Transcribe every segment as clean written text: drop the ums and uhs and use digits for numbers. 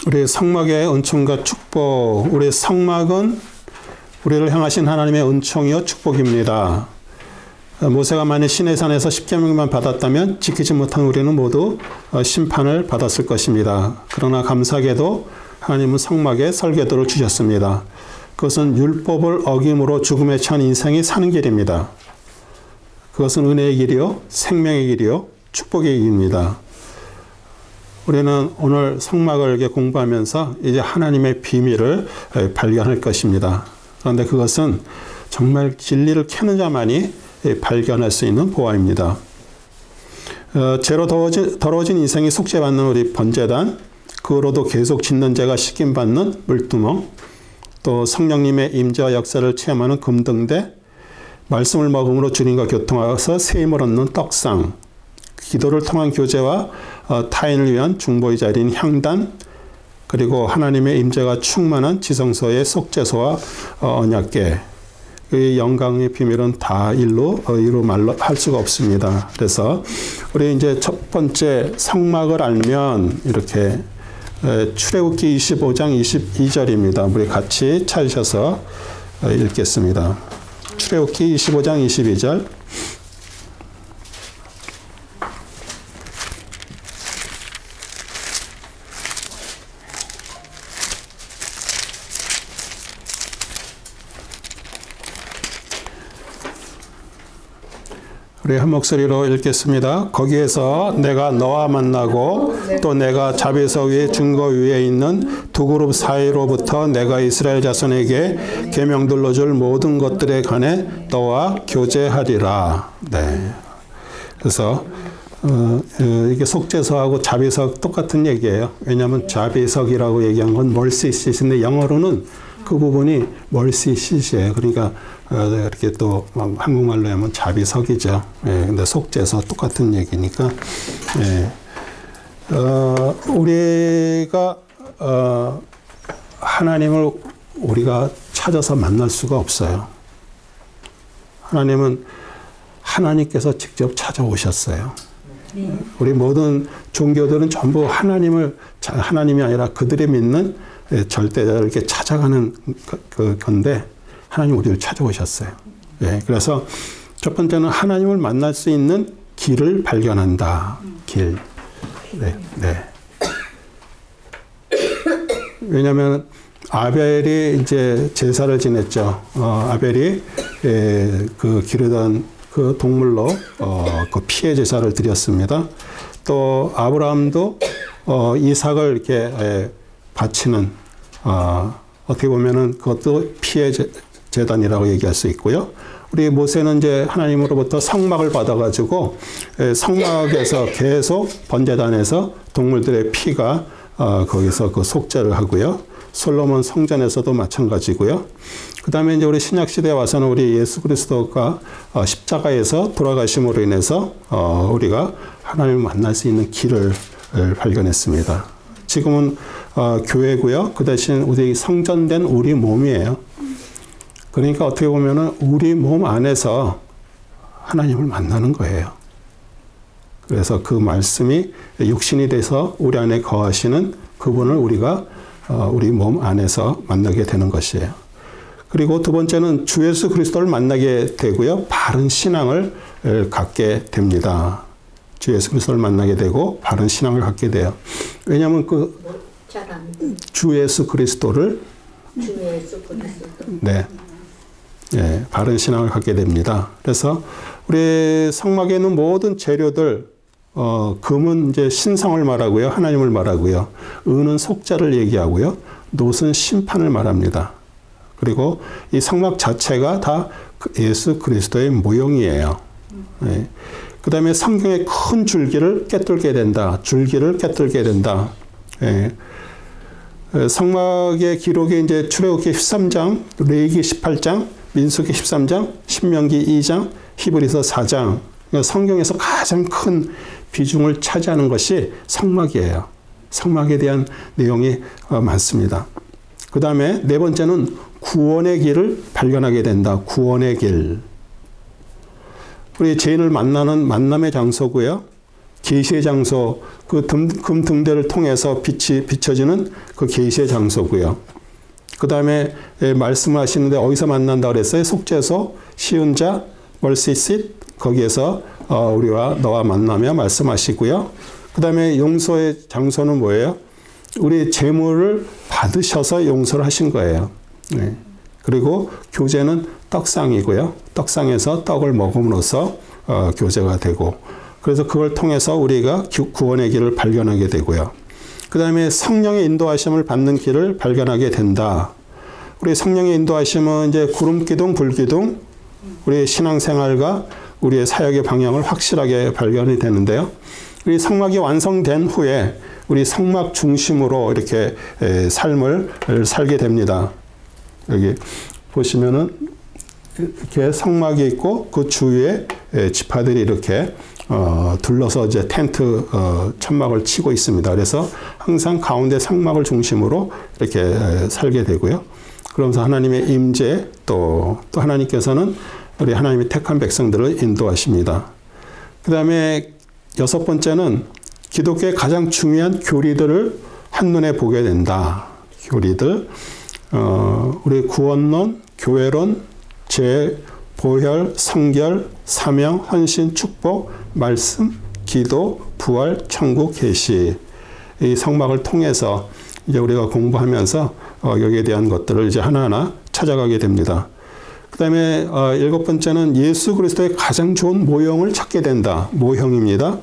우리 성막의 은총과 축복, 우리 성막은 우리를 향하신 하나님의 은총이요 축복입니다. 모세가 만일 시내산에서 십계명만 받았다면 지키지 못한 우리는 모두 심판을 받았을 것입니다. 그러나 감사하게도 하나님은 성막에 설계도를 주셨습니다. 그것은 율법을 어김으로 죽음에 처한 인생이 사는 길입니다. 그것은 은혜의 길이요, 생명의 길이요, 축복의 길입니다. 우리는 오늘 성막을 이렇게 공부하면서 이제 하나님의 비밀을 발견할 것입니다. 그런데 그것은 정말 진리를 캐는 자만이 발견할 수 있는 보화입니다. 죄로 더러워진 인생이 속죄받는 우리 번제단, 그로도 계속 짓는 죄가 씻김받는 물두멍, 또 성령님의 임재와 역사를 체험하는 금등대, 말씀을 먹음으로 주님과 교통하여서 새 힘을 얻는 떡상, 기도를 통한 교제와 타인을 위한 중보의 자리인 향단, 그리고 하나님의 임재가 충만한 지성소의 속죄소와 언약궤, 그 영광의 비밀은 다 이루 말로 할 수가 없습니다. 그래서 우리 이제 첫 번째 성막을 알면 이렇게 출애굽기 25장 22절입니다. 우리 같이 찾으셔서 읽겠습니다. 출애굽기 25장 22절. 우리 한 목소리로 읽겠습니다. 거기에서 내가 너와 만나고 또 내가 자비석 위에 증거 위에 있는 두 그룹 사이로부터 내가 이스라엘 자손에게 계명들로 줄 모든 것들에 관해 너와 교제하리라. 네. 그래서 이게 속죄서하고 자비석 똑같은 얘기예요. 왜냐하면 자비석이라고 얘기한 건 mercy seat인데 영어로는 그 부분이 mercy seat이에요. 그러니까 이렇게 또 한국말로 하면 자비석이죠. 예, 근데 속죄서 똑같은 얘기니까. 예. 우리가 하나님을 우리가 찾아서 만날 수가 없어요. 하나님은 하나님께서 직접 찾아오셨어요. 우리 모든 종교들은 전부 하나님이 아니라 그들이 믿는 절대자를 이렇게 찾아가는 건데 하나님 우리를 찾아오셨어요. 네, 그래서 첫 번째는 하나님을 만날 수 있는 길을 발견한다. 길. 네, 네. 왜냐하면 아벨이 이제 제사를 지냈죠. 아벨이 그 기르던 그 동물로 그 피해 제사를 드렸습니다. 또 아브라함도 이삭을 이렇게 바치는 어떻게 보면은 그것도 피해 제단이라고 얘기할 수 있고요. 우리 모세는 이제 하나님으로부터 성막을 받아가지고 성막에서 계속 번제단에서 동물들의 피가 거기서 그 속죄를 하고요. 솔로몬 성전에서도 마찬가지고요. 그 다음에 이제 우리 신약 시대에 와서는 우리 예수 그리스도가 십자가에서 돌아가심으로 인해서 우리가 하나님을 만날 수 있는 길을 발견했습니다. 지금은 교회고요. 그 대신 우리 성전된 우리 몸이에요. 그러니까 어떻게 보면은 우리 몸 안에서 하나님을 만나는 거예요. 그래서 그 말씀이 육신이 돼서 우리 안에 거하시는 그분을 우리가 우리 몸 안에서 만나게 되는 것이에요. 그리고 두 번째는 주 예수 그리스도를 만나게 되고요. 바른 신앙을 갖게 됩니다. 주 예수 그리스도를 만나게 되고 바른 신앙을 갖게 돼요. 왜냐하면 주 예수 그리스도를 네. 네, 바른 신앙을 갖게 됩니다. 그래서 우리 성막에 있는 모든 재료들, 금은 이제 신성을 말하고요. 하나님을 말하고요. 은은 속죄를 얘기하고요. 놋은 심판을 말합니다. 그리고 이 성막 자체가 다 예수 그리스도의 모형이에요. 네. 그 다음에 성경의 큰 줄기를 깨뚫게 된다. 줄기를 깨뚫게 된다. 네. 성막의 기록이 이제 출애굽기 13장, 레위기 18장, 민수기 13장, 신명기 2장, 히브리서 4장. 성경에서 가장 큰 비중을 차지하는 것이 성막이에요. 성막에 대한 내용이 많습니다. 그 다음에 네 번째는 구원의 길을 발견하게 된다. 구원의 길. 우리 죄인을 만나는 만남의 장소고요. 계시의 장소, 그 금 등대를 통해서 빛이 비춰지는 그 계시의 장소고요. 그 다음에 말씀을 하시는데 어디서 만난다 그랬어요? 속죄소, 시은자, 멀시싯, 거기에서 우리와 너와 만나며 말씀하시고요. 그 다음에 용서의 장소는 뭐예요? 우리 재물을 받으셔서 용서를 하신 거예요. 네. 그리고 교제는 떡상이고요. 떡상에서 떡을 먹음으로써 교제가 되고, 그래서 그걸 통해서 우리가 구원의 길을 발견하게 되고요. 그 다음에 성령의 인도하심을 받는 길을 발견하게 된다. 우리 성령의 인도하심은 이제 구름기둥, 불기둥, 우리의 신앙생활과 우리의 사역의 방향을 확실하게 발견이 되는데요. 우리 성막이 완성된 후에 우리 성막 중심으로 이렇게 삶을 살게 됩니다. 여기 보시면은 이렇게 성막이 있고 그 주위에 지파들이 이렇게 둘러서 이제 텐트 천막을 치고 있습니다. 그래서 항상 가운데 성막을 중심으로 이렇게 살게 되고요. 그러면서 하나님의 임재 또 하나님께서는 우리 하나님의 택한 백성들을 인도하십니다. 그 다음에 6번째는 기독교의 가장 중요한 교리들을 한눈에 보게 된다. 교리들, 우리 구원론, 교회론, 보혈, 성결, 사명, 헌신, 축복, 말씀, 기도, 부활, 천국, 계시. 이 성막을 통해서 이제 우리가 공부하면서 여기에 대한 것들을 이제 하나하나 찾아가게 됩니다. 그 다음에 7번째는 예수 그리스도의 가장 좋은 모형을 찾게 된다. 모형입니다.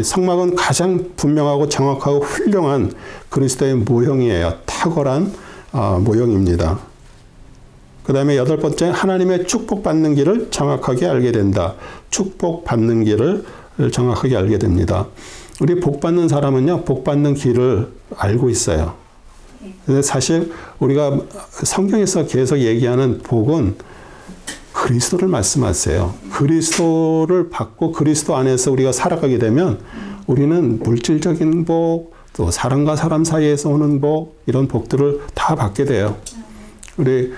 성막은 가장 분명하고 정확하고 훌륭한 그리스도의 모형이에요. 탁월한 모형입니다. 그 다음에 8번째, 하나님의 축복받는 길을 정확하게 알게 된다. 축복받는 길을 정확하게 알게 됩니다. 우리 복받는 사람은요, 복받는 길을 알고 있어요. 근데 사실 우리가 성경에서 계속 얘기하는 복은 그리스도를 말씀하세요. 그리스도를 받고 그리스도 안에서 우리가 살아가게 되면 우리는 물질적인 복, 또 사람과 사람 사이에서 오는 복, 이런 복들을 다 받게 돼요. 우리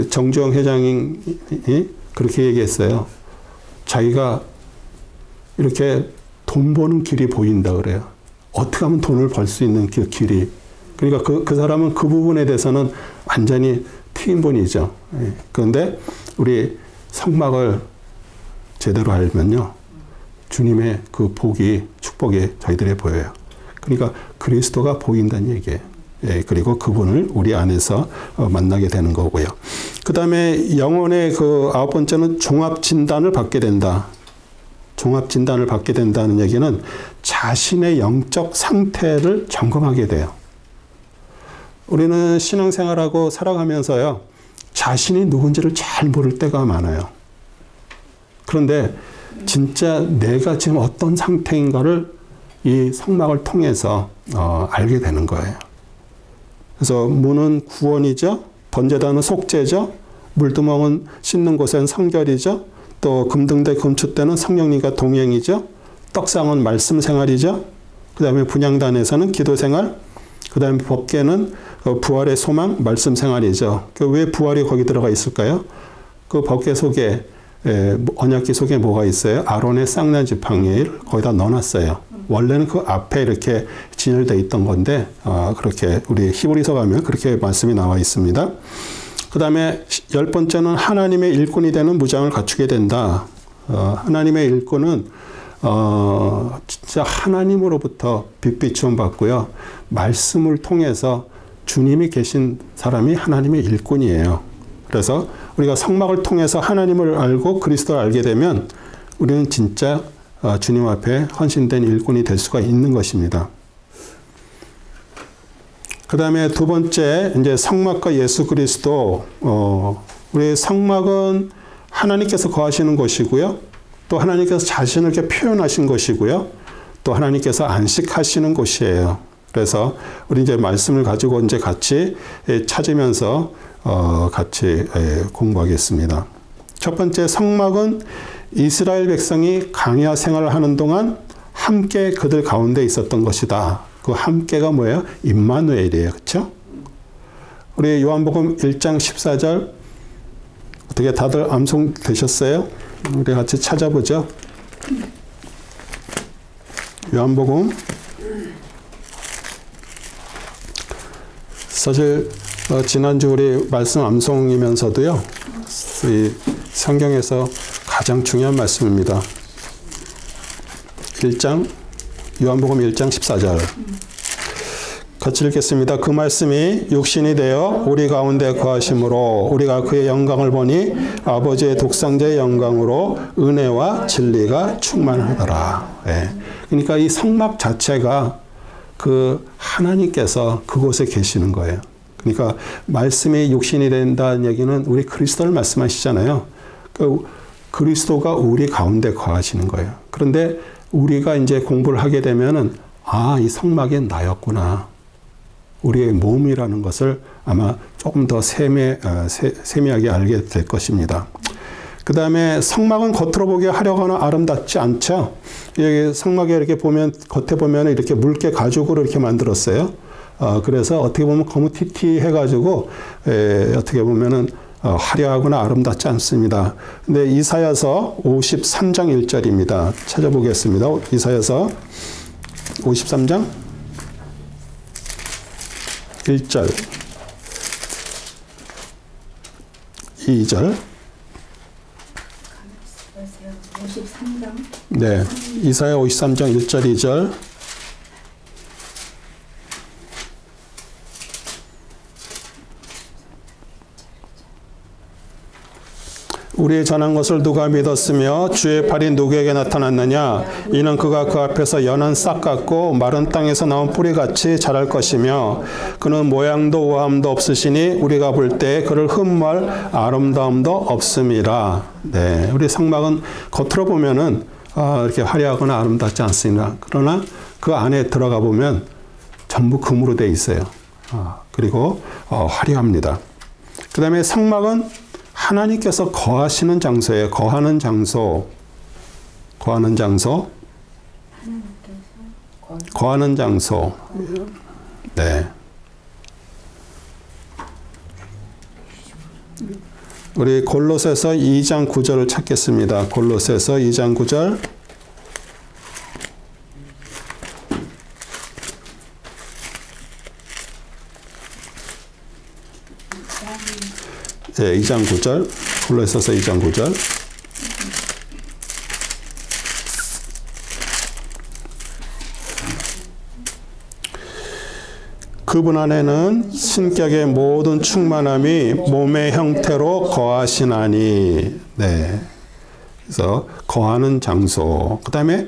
정주영 회장이 그렇게 얘기했어요. 자기가 이렇게 돈 버는 길이 보인다 그래요. 어떻게 하면 돈을 벌 수 있는 그 길이. 그러니까 그 사람은 그 부분에 대해서는 완전히 트인 분이죠. 그런데 우리 성막을 제대로 알면요, 주님의 그 복이, 축복이 저희들에 보여요. 그러니까 그리스도가 보인다는 얘기예요. 그리고 그분을 우리 안에서 만나게 되는 거고요. 그 다음에 영혼의 그 9번째는 종합진단을 받게 된다. 종합진단을 받게 된다는 얘기는 자신의 영적 상태를 점검하게 돼요. 우리는 신앙생활하고 살아가면서요, 자신이 누군지를 잘 모를 때가 많아요. 그런데 진짜 내가 지금 어떤 상태인가를 이 성막을 통해서 알게 되는 거예요. 그래서 문은 구원이죠. 번제단은 속죄죠. 물두멍은 씻는 곳은 성결이죠. 또 금등대 금축대는 성령님과 동행이죠. 떡상은 말씀 생활이죠. 그 다음에 분향단에서는 기도 생활, 그 다음에 법궤는 부활의 소망, 말씀 생활이죠. 왜 부활이 거기 들어가 있을까요? 그 법궤 속에, 언약궤 속에 뭐가 있어요? 아론의 쌍난 지팡이를 거기다 넣어놨어요. 원래는 그 앞에 이렇게 진열되어 있던 건데, 그렇게 우리 히브리서 가면 그렇게 말씀이 나와 있습니다. 그 다음에 10번째는 하나님의 일꾼이 되는 무장을 갖추게 된다. 하나님의 일꾼은 진짜 하나님으로부터 빛비추음 받고요. 말씀을 통해서 주님이 계신 사람이 하나님의 일꾼이에요. 그래서 우리가 성막을 통해서 하나님을 알고 그리스도를 알게 되면 우리는 진짜 주님 앞에 헌신된 일꾼이 될 수가 있는 것입니다. 그 다음에 2번째, 이제 성막과 예수 그리스도. 우리 성막은 하나님께서 거하시는 곳이고요. 또 하나님께서 자신을 이렇게 표현하신 곳이고요. 또 하나님께서 안식하시는 곳이에요. 그래서 우리 이제 말씀을 가지고 이제 같이 찾으면서 같이 공부하겠습니다. 첫 번째, 성막은 이스라엘 백성이 광야 생활을 하는 동안 함께 그들 가운데 있었던 것이다. 그 함께가 뭐예요? 임마누엘이에요. 그렇죠? 우리 요한복음 1장 14절 어떻게 다들 암송되셨어요? 우리 같이 찾아보죠. 요한복음 사실 지난주 우리 말씀 암송이면서도요, 이 성경에서 가장 중요한 말씀입니다. 1장, 요한복음 1장 14절. 같이 읽겠습니다. 그 말씀이 육신이 되어 우리 가운데 거하심으로 우리가 그의 영광을 보니 아버지의 독생자의 영광으로 은혜와 진리가 충만하더라. 네. 그러니까 이 성막 자체가 그 하나님께서 그곳에 계시는 거예요. 그러니까 말씀이 육신이 된다는 얘기는 우리 그리스도를 말씀하시잖아요. 그 그리스도가 우리 가운데 거하시는 거예요. 그런데 우리가 이제 공부를 하게 되면은 이 성막이 나였구나. 우리의 몸이라는 것을 아마 조금 더 세미하게 알게 될 것입니다. 그 다음에 성막은 겉으로 보기에 화려하거나 아름답지 않죠. 여기 성막에 이렇게 보면, 겉에 보면 이렇게 물개 가죽으로 이렇게 만들었어요. 그래서 어떻게 보면 거무튀튀해가지고, 어떻게 보면은 화려하거나 아름답지 않습니다. 근데 이사야서 53장 1절입니다. 찾아보겠습니다. 이사야서 53장 1절, 2절. 53장. 네, 이사야 53장 1절, 2절. 우리의 전한 것을 누가 믿었으며 주의 팔이 누구에게 나타났느냐? 이는 그가 그 앞에서 연한 싹 같고 마른 땅에서 나온 뿌리같이 자랄 것이며 그는 모양도 우아함도 없으시니 우리가 볼 때 그를 흠모할 아름다움도 없음이라. 네, 우리 성막은 겉으로 보면은 이렇게 화려하거나 아름답지 않습니다. 그러나 그 안에 들어가 보면 전부 금으로 되어 있어요. 그리고 화려합니다. 그 다음에 성막은 하나님께서 거하시는 장소예요. 거하는 장소. 거하는 장소. 거하는 장소. 네. 우리 골로새서 2장 9절을 찾겠습니다. 골로새서 2장 9절. 네, 2장 9절. 골로새서 2장 9절. 그분 안에는 신격의 모든 충만함이 몸의 형태로 거하시나니. 네. 그래서 거하는 장소. 그 다음에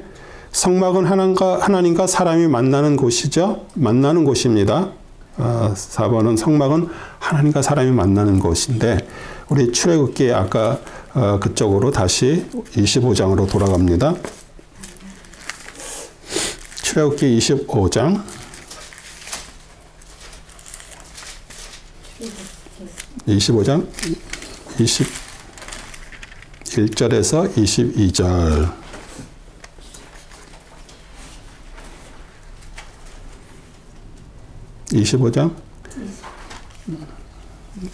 성막은 하나님과 사람이 만나는 곳이죠. 만나는 곳입니다. 4번은 성막은 하나님과 사람이 만나는 곳인데 우리 출애굽기 아까 그쪽으로 다시 25장으로 돌아갑니다. 출애굽기 25장 25장 21절에서 22절 25장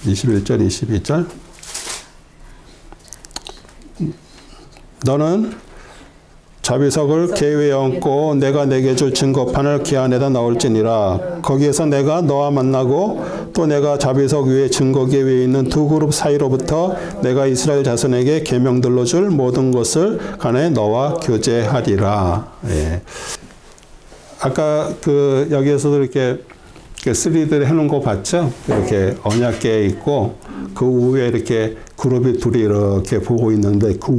21절 22절 너는 자비석을 궤 위에 얹고 내가 내게 줄 증거판을 궤 안에다 넣을지니라. 거기에서 내가 너와 만나고 또 내가 자비석 위에 증거궤 위에 있는 두 그룹 사이로부터 내가 이스라엘 자손에게 계명들로 줄 모든 것을 간에 너와 교제하리라. 예. 아까 여기에서도 이렇게 3D를 해놓은 거 봤죠? 이렇게 언약궤 있고 그 위에 이렇게 그룹이 둘이 이렇게 보고 있는데 그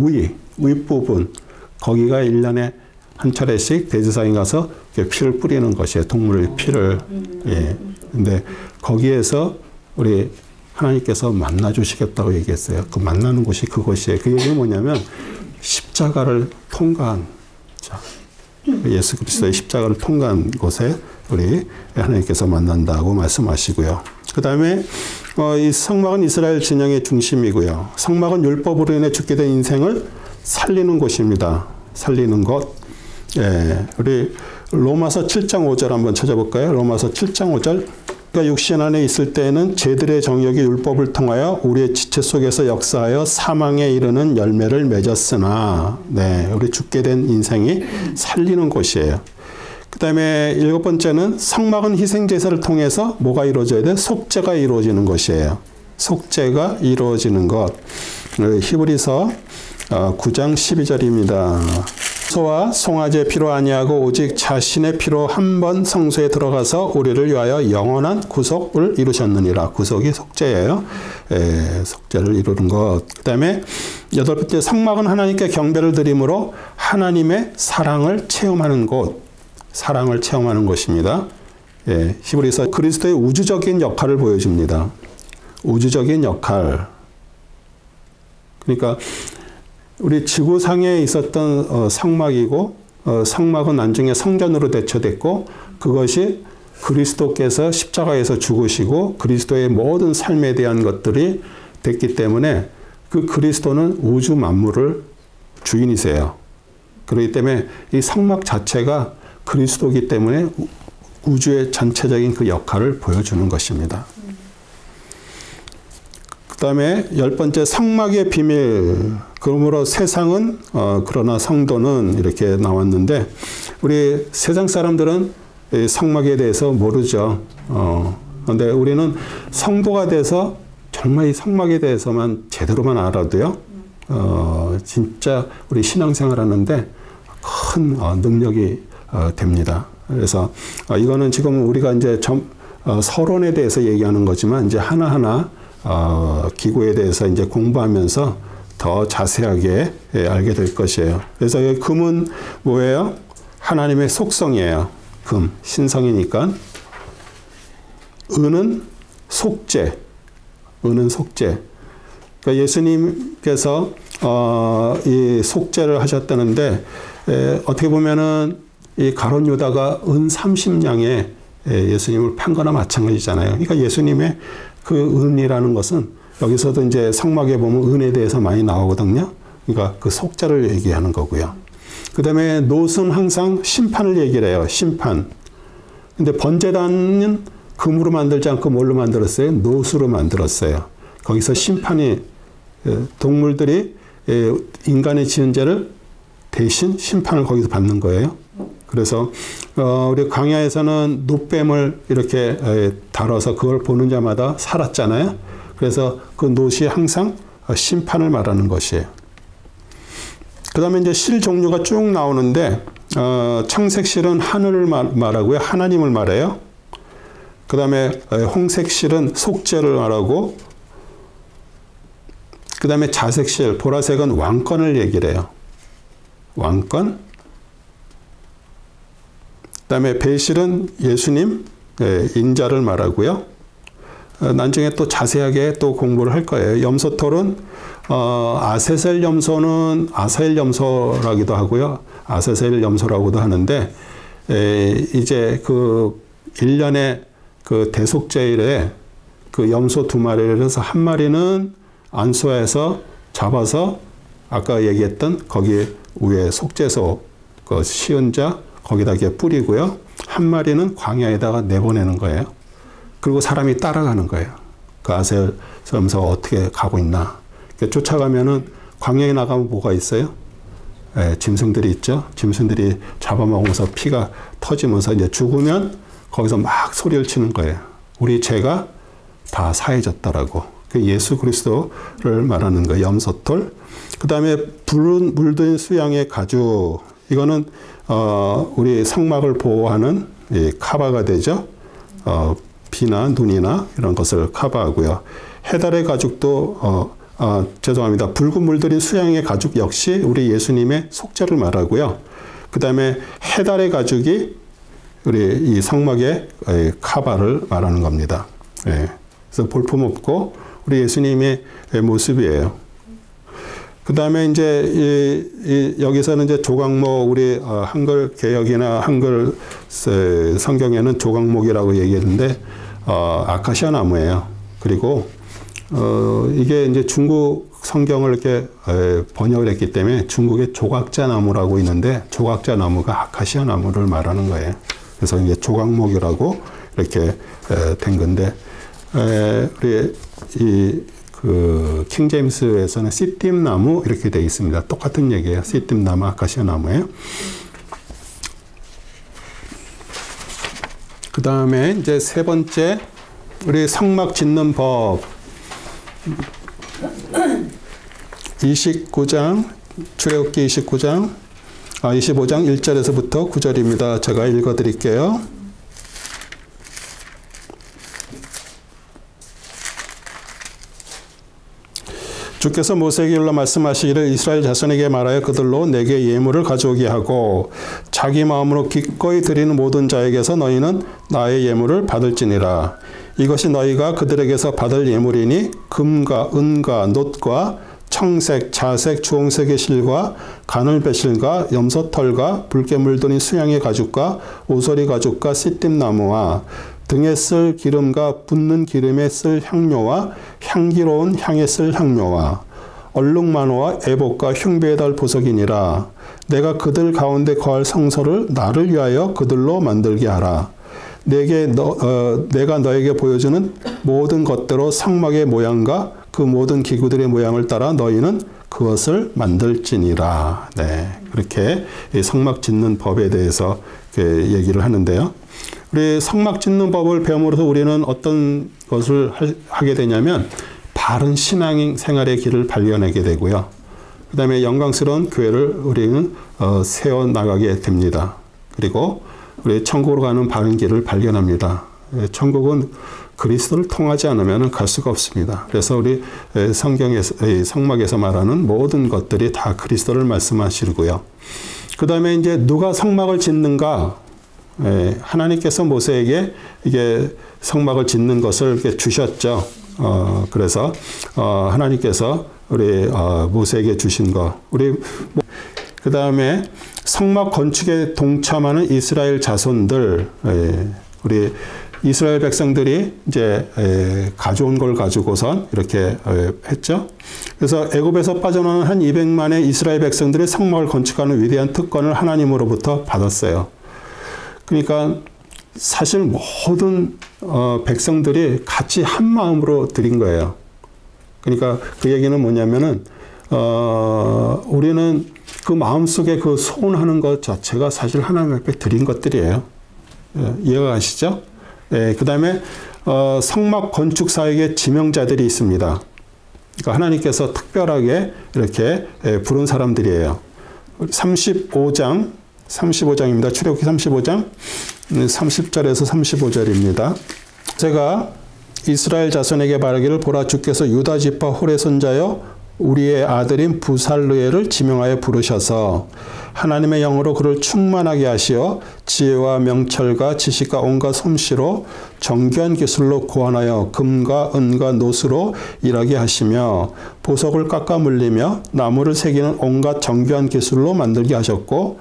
윗부분 거기가 1년에 한 차례씩 대제사장이 가서 피를 뿌리는 것이에요. 동물의 피를. 예. 근데 거기에서 우리 하나님께서 만나 주시겠다고 얘기했어요. 그 만나는 곳이 그곳이에요. 그 얘기는 뭐냐면 십자가를 통과한 자. 예수 그리스도의 십자가를 통과한 곳에 우리 하나님께서 만난다고 말씀하시고요. 그 다음에 이 성막은 이스라엘 진영의 중심이고요. 성막은 율법으로 인해 죽게 된 인생을 살리는 곳입니다. 살리는 곳. 예, 우리 로마서 7장 5절 한번 찾아볼까요? 로마서 7장 5절. 그러니까 육신 안에 있을 때에는 죄들의 정욕이 율법을 통하여 우리의 지체 속에서 역사하여 사망에 이르는 열매를 맺었으나, 네, 우리 죽게 된 인생이 살리는 곳이에요. 그 다음에 7번째는 성막은 희생제사를 통해서 뭐가 이루어져야 돼? 속죄가 이루어지는 것이에요. 속죄가 이루어지는 것. 히브리서 9장 12절입니다. 소와 송아지의 피로 아니하고 오직 자신의 피로 한 번 성소에 들어가서 우리를 위하여 영원한 구속을 이루셨느니라. 구속이 속죄예요. 속죄를 이루는 것. 그 다음에 8번째, 성막은 하나님께 경배를 드림으로 하나님의 사랑을 체험하는 곳. 사랑을 체험하는 곳입니다. 히브리서 그리스도의 우주적인 역할을 보여줍니다. 우주적인 역할. 그러니까 우리 지구상에 있었던 성막이고 성막은 나중에 성전으로 대처됐고 그것이 그리스도께서 십자가에서 죽으시고 그리스도의 모든 삶에 대한 것들이 됐기 때문에 그 그리스도는 우주 만물을 주인이세요. 그렇기 때문에 이 성막 자체가 그리스도이기 때문에 우주의 전체적인 그 역할을 보여주는 것입니다. 그 다음에 10번째, 성막의 비밀. 그러므로 세상은 그러나 성도는 이렇게 나왔는데 우리 세상 사람들은 성막에 대해서 모르죠. 그런데 우리는 성도가 돼서 정말 이 성막에 대해서만 제대로만 알아도요. 진짜 우리 신앙생활 하는데 큰 능력이 됩니다. 그래서 이거는 지금 우리가 이제 서론에 대해서 얘기하는 거지만 이제 하나하나 기구에 대해서 이제 공부하면서 더 자세하게 알게 될 것이에요. 그래서 이 금은 뭐예요? 하나님의 속성이에요. 금, 신성이니까. 은은 속죄. 은은 속죄. 그러니까 예수님께서 이 속죄를 하셨다는데 어떻게 보면은 이 가룟 유다가 은 30냥에 예수님을 판 거나 마찬가지잖아요. 그러니까 예수님의 그 은이라는 것은 여기서도 이제 성막에 보면 은에 대해서 많이 나오거든요. 그러니까 그 속죄를 얘기하는 거고요. 그 다음에 놋은 항상 심판을 얘기를 해요. 심판. 근데 번제단은 금으로 만들지 않고 뭘로 만들었어요? 놋으로 만들었어요. 거기서 심판이 동물들이 인간의 지은 죄를 대신 심판을 거기서 받는 거예요. 그래서 우리 광야에서는 놋뱀을 이렇게 다뤄서 그걸 보는 자마다 살았잖아요. 그래서 그 놋이 항상 심판을 말하는 것이에요. 그 다음에 이제 실 종류가 쭉 나오는데 청색실은 하늘을 말하고요. 하나님을 말해요. 그 다음에 홍색실은 속죄를 말하고 그 다음에 자색실, 보라색은 왕권을 얘기를 해요. 왕권. 그 다음에 베실은 예수님, 인자를 말하고요. 나중에 또 자세하게 또 공부를 할 거예요. 염소털은 아세셀 염소는 아사엘 염소라기도 하고요. 아세셀 염소라고도 하는데 이제 그 1년에 그 대속제일에 그 염소 2마리를 해서 한 마리는 안수해서 잡아서 아까 얘기했던 거기 위에 속죄소 그 시은자 거기다 이렇게 뿌리고요. 한 마리는 광야에다가 내보내는 거예요. 그리고 사람이 따라가는 거예요. 그 아세셀 염소가 어떻게 가고 있나. 쫓아가면은 광야에 나가면 뭐가 있어요? 짐승들이 있죠. 짐승들이 잡아먹으면서 피가 터지면서 이제 죽으면 거기서 막 소리를 치는 거예요. 우리 죄가 다 사해졌다라고. 그 예수 그리스도를 말하는 거예요. 염소털. 그 다음에 물든 수양의 가죽. 이거는 우리 성막을 보호하는 이 카바가 되죠. 비나 눈이나 이런 것을 커버하고요. 해달의 가죽도 죄송합니다. 붉은 물들인 수양의 가죽 역시 우리 예수님의 속죄를 말하고요. 그 다음에 해달의 가죽이 우리 이 성막의 카바를 말하는 겁니다. 그래서 볼품없고 우리 예수님의 모습이에요. 그 다음에 이제 여기서는 이제 조각목, 우리 한글 개역이나 한글 성경에는 조각목이라고 얘기했는데 아카시아 나무예요. 그리고 이게 이제 중국 성경을 이렇게 번역을 했기 때문에 중국의 조각자 나무라고 있는데 조각자 나무가 아카시아 나무를 말하는 거예요. 그래서 이제 조각목이라고 이렇게 된 건데 우리 그 킹제임스에서는 씨띠임 나무 이렇게 되어 있습니다. 똑같은 얘기예요. 씨띠임 나무, 아카시아 나무예요. 그 다음에 이제 세 번째, 우리 성막 짓는 법. 29장, 출애굽기 25장 1절에서부터 9절입니다. 제가 읽어 드릴게요. 주께서 모세에게 일러 말씀하시기를 이스라엘 자손에게 말하여 그들로 내게 예물을 가져오게 하고 자기 마음으로 기꺼이 드리는 모든 자에게서 너희는 나의 예물을 받을지니라. 이것이 너희가 그들에게서 받을 예물이니 금과 은과 놋과 청색, 자색, 주홍색의 실과 가늘배 실과 염소털과 붉게 물드는 수양의 가죽과 오소리 가죽과 씨띠나무와 등에 쓸 기름과 붓는 기름에 쓸 향료와 향기로운 향에 쓸 향료와 얼룩만호와 애복과 흉배에 달 보석이니라. 내가 그들 가운데 거할 성소를 나를 위하여 그들로 만들게 하라. 내가 너에게 보여주는 모든 것대로 성막의 모양과 그 모든 기구들의 모양을 따라 너희는 그것을 만들지니라. 네, 그렇게 성막 짓는 법에 대해서 얘기를 하는데요. 우리 성막 짓는 법을 배움으로써 우리는 어떤 것을 하게 되냐면 바른 신앙 생활의 길을 발견하게 되고요. 그 다음에 영광스러운 교회를 우리는 세워나가게 됩니다. 그리고 우리 천국으로 가는 바른 길을 발견합니다. 천국은 그리스도를 통하지 않으면 갈 수가 없습니다. 그래서 우리 성경에서, 성막에서 말하는 모든 것들이 다 그리스도를 말씀하시고요. 그 다음에 이제 누가 성막을 짓는가? 하나님께서 모세에게 이게 성막을 짓는 것을 이렇게 주셨죠. 그래서 하나님께서 우리 모세에게 주신 거. 그 다음에 성막 건축에 동참하는 이스라엘 자손들, 우리 이스라엘 백성들이 이제 가져온 걸 가지고선 이렇게 했죠. 그래서 애굽에서 빠져나온 한 200만의 이스라엘 백성들이 성막을 건축하는 위대한 특권을 하나님으로부터 받았어요. 그러니까 사실 모든 백성들이 같이 한 마음으로 드린 거예요. 그러니까 그 얘기는 뭐냐면은 우리는 그 마음속에 그 소원하는 것 자체가 사실 하나님 앞에 드린 것들이에요. 이해가 가시죠? 그 다음에 성막 건축사에게 지명자들이 있습니다. 그러니까 하나님께서 특별하게 이렇게 부른 사람들이에요. 35장입니다. 출애굽기 35장 30절에서 35절입니다. 제가 이스라엘 자손에게 말하기를 보라 주께서 유다 지파 홀의 손자여 우리의 아들인 부살르엘을 지명하여 부르셔서 하나님의 영으로 그를 충만하게 하시어 지혜와 명철과 지식과 온갖 솜씨로 정교한 기술로 고안하여 금과 은과 놋으로 일하게 하시며 보석을 깎아 물리며 나무를 새기는 온갖 정교한 기술로 만들게 하셨고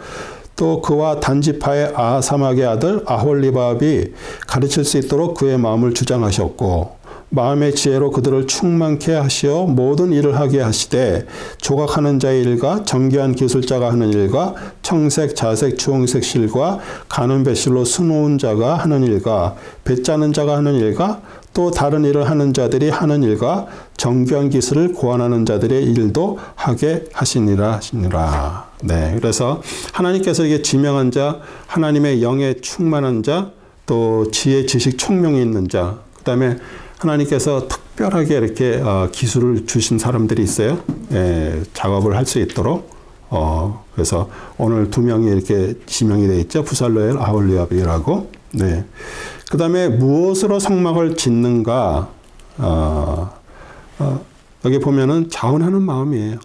또 그와 단지파의 아사막의 아들 아홀리밥이 가르칠 수 있도록 그의 마음을 주장하셨고 마음의 지혜로 그들을 충만케 하시어 모든 일을 하게 하시되 조각하는 자의 일과 정교한 기술자가 하는 일과 청색, 자색, 주홍색 실과 가는 배실로 수놓은 자가 하는 일과 배 짜는 자가 하는 일과 또 다른 일을 하는 자들이 하는 일과 정교한 기술을 고안하는 자들의 일도 하게 하시니라. 네, 그래서 하나님께서 이게 지명한 자, 하나님의 영에 충만한 자, 또 지혜, 지식, 총명이 있는 자, 그 다음에 하나님께서 특별하게 이렇게 기술을 주신 사람들이 있어요. 작업을 할 수 있도록. 그래서 오늘 두 명이 이렇게 지명이 되어 있죠. 부살르엘, 아홀리압이라고. 네. 그 다음에 무엇으로 성막을 짓는가? 여기 보면은 자원하는 마음이에요.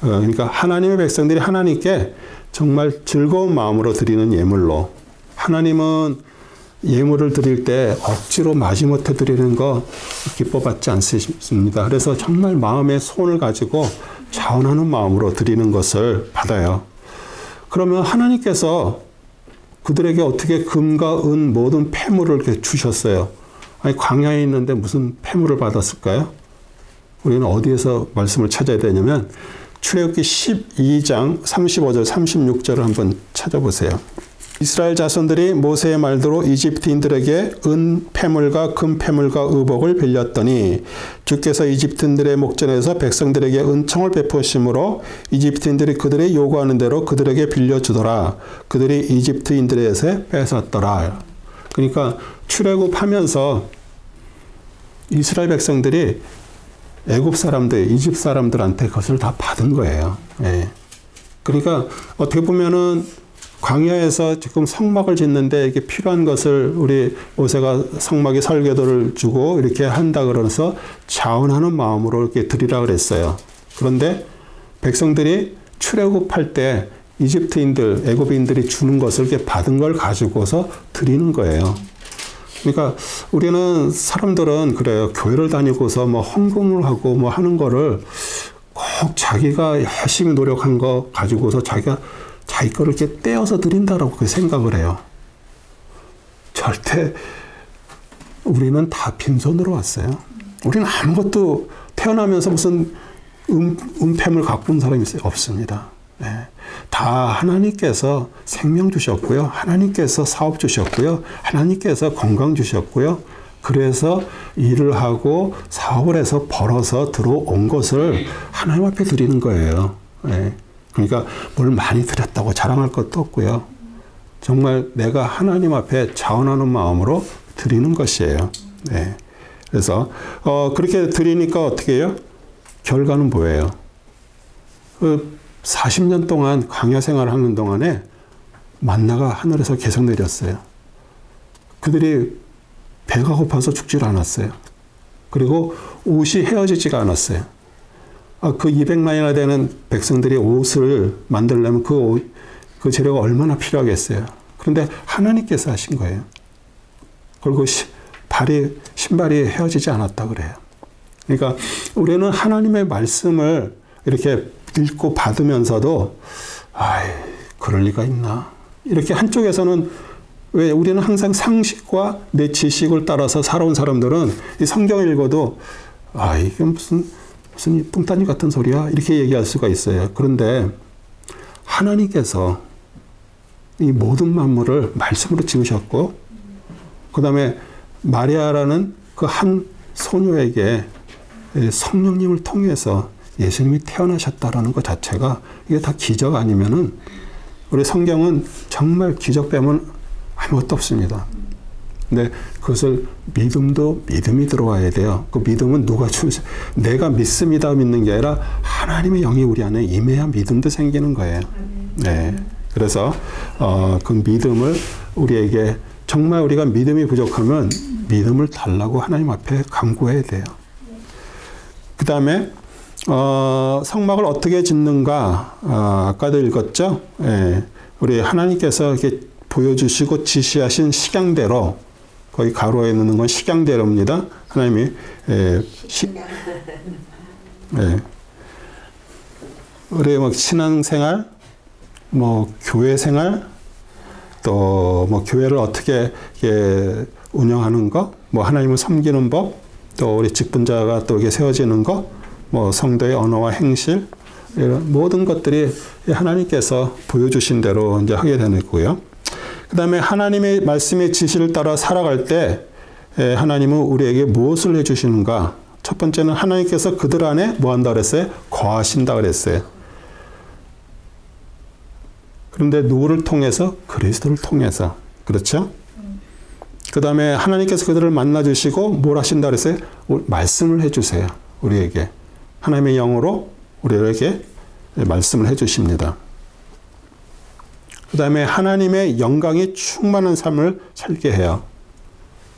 그러니까 하나님의 백성들이 하나님께 정말 즐거운 마음으로 드리는 예물로. 하나님은 예물을 드릴 때 억지로 마지못해 드리는 거 기뻐받지 않습니다. 그래서 정말 마음의 소원을 가지고 자원하는 마음으로 드리는 것을 받아요. 그러면 하나님께서 그들에게 어떻게 금과 은 모든 폐물을 이렇게 주셨어요. 아니 광야에 있는데 무슨 폐물을 받았을까요? 우리는 어디에서 말씀을 찾아야 되냐면 출애굽기 12장 35절 36절을 한번 찾아보세요. 이스라엘 자손들이 모세의 말대로 이집트인들에게 은 폐물과 금 폐물과 의복을 빌렸더니 주께서 이집트인들의 목전에서 백성들에게 은총을 베푸심으로 이집트인들이 그들이 요구하는 대로 그들에게 빌려주더라. 그들이 이집트인들에게 뺏었더라. 그러니까 출애굽하면서 이스라엘 백성들이 애굽 사람들, 이집 사람들한테 그것을 다 받은 거예요. 예. 그러니까 어떻게 보면은 광야에서 지금 성막을 짓는데 이게 필요한 것을 우리 모세가 성막에 설계도를 주고 이렇게 한다 그러면서 자원하는 마음으로 이렇게 드리라 그랬어요. 그런데 백성들이 출애굽할 때 이집트인들, 애굽인들이 주는 것을 이렇게 받은 걸 가지고서 드리는 거예요. 그러니까 우리는 사람들은 그래요. 교회를 다니고서 뭐 헌금을 하고 뭐 하는 거를 꼭 자기가 열심히 노력한 거 가지고서 자기가 자기 거를 이렇게 떼어서 드린다라고 그렇게 생각을 해요. 절대 우리는 다 빈손으로 왔어요. 우리는 아무것도 태어나면서 무슨 은폐물 갖고 온 사람이 없습니다. 네. 다 하나님께서 생명 주셨고요. 하나님께서 사업 주셨고요. 하나님께서 건강 주셨고요. 그래서 일을 하고 사업을 해서 벌어서 들어온 것을 하나님 앞에 드리는 거예요. 네. 그러니까 뭘 많이 드렸다고 자랑할 것도 없고요. 정말 내가 하나님 앞에 자원하는 마음으로 드리는 것이에요. 네. 그래서 그렇게 드리니까 어떻게 해요? 결과는 뭐예요? 40년 동안 광야 생활하는 동안에 만나가 하늘에서 계속 내렸어요. 그들이 배가 고파서 죽질 않았어요. 그리고 옷이 헤어지지가 않았어요. 그 200만이나 되는 백성들이 옷을 만들려면 그 재료가 얼마나 필요하겠어요. 그런데 하나님께서 하신 거예요. 그리고 신발이 헤어지지 않았다 그래요. 그러니까 우리는 하나님의 말씀을 이렇게 읽고 받으면서도 그럴 리가 있나. 이렇게 한쪽에서는 왜 우리는 항상 상식과 내 지식을 따라서 살아온 사람들은 이 성경을 읽어도 이게 무슨 뚱딴이 같은 소리야 이렇게 얘기할 수가 있어요. 그런데 하나님께서 이 모든 만물을 말씀으로 지으셨고 그 다음에 마리아라는 그 한 소녀에게 성령님을 통해서 예수님이 태어나셨다라는 것 자체가 이게 다 기적 아니면은 우리 성경은 정말 기적 빼면 아무것도 없습니다. 근데 그것을 믿음이 들어와야 돼요. 그 믿음은 누가 주세요? 내가 믿습니다 믿는 게 아니라 하나님의 영이 우리 안에 임해야 믿음도 생기는 거예요. 네. 그래서 그 믿음을 우리에게 정말 우리가 믿음이 부족하면 믿음을 달라고 하나님 앞에 간구해야 돼요. 그 다음에 성막을 어떻게 짓는가 아까도 읽었죠. 예. 우리 하나님께서 이렇게 보여주시고 지시하신 식양대로 거기 가로에 넣는 건 식양대로입니다. 하나님이 우리 뭐 신앙생활, 뭐 교회생활, 또 뭐 교회를 어떻게 운영하는 거, 뭐 하나님을 섬기는 법, 또 우리 직분자가 또 이게 세워지는 거, 뭐 성도의 언어와 행실 이런 모든 것들이 하나님께서 보여주신 대로 이제 하게 되는 거고요. 그 다음에 하나님의 말씀의 지시를 따라 살아갈 때 하나님은 우리에게 무엇을 해주시는가? 첫 번째는 하나님께서 그들 안에 뭐 한다 그랬어요? 거하신다 그랬어요. 그런데 누구를 통해서? 그리스도를 통해서. 그렇죠? 그 다음에 하나님께서 그들을 만나주시고 뭘 하신다 그랬어요? 말씀을 해주세요. 우리에게. 하나님의 영으로 우리에게 말씀을 해주십니다. 그 다음에 하나님의 영광이 충만한 삶을 살게 해요.